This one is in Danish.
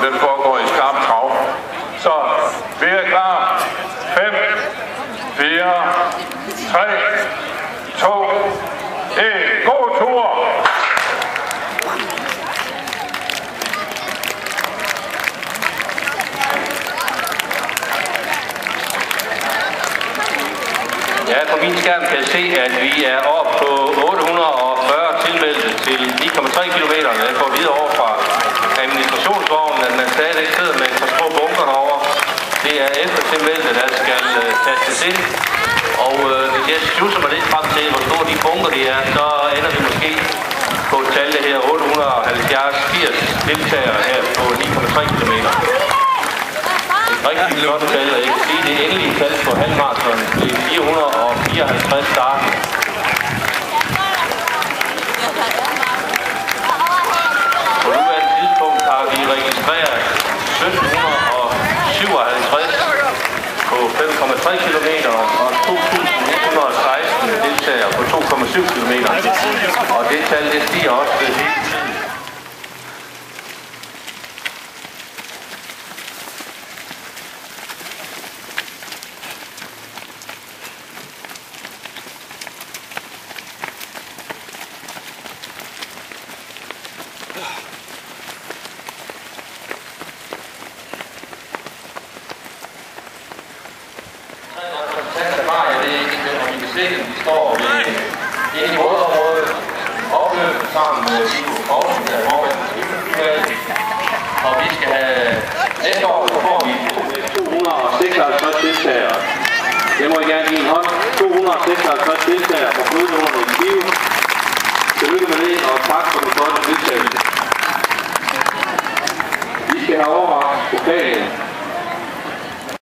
den foregår i skarp trav. Så vi er klar. 5, 4, 3, 2, 1. God tur! Ja, på min skærm kan jeg se, at vi er oppe på 840 tilmeldte til 9,3 km. Jeg får videre over fra administrationsvognen, at man stadig sidder med et par små bunker herovre. Det er eftertilmeldte, der skal tastes ind. Og hvis jeg stusser mig lidt frem til, hvor store de bunker de er, så ender vi måske på tallet her 870-80 deltagere her på 9,3 km. Rigtig flot tal, og jeg kan sige, det endelige tal på halvmarathon. Det er 454 starten. På nuværende tidspunkt har vi registreret 1757 på 5,3 km og 2116 deltagere på 2,7 km. Og det tal, det stiger også hele tiden. Vi står inde i bådområdet, opløbet sammen med Viggo Poulsen, der er formand for Skibsudvalget. Og vi skal have næste år, så får vi 256 deltagere. Det må I gerne give en hånd. 256 deltagere på fodnoten i Skive. Tillykke med det, og tak for den flotte deltagelse. Vi skal have overragt pokalen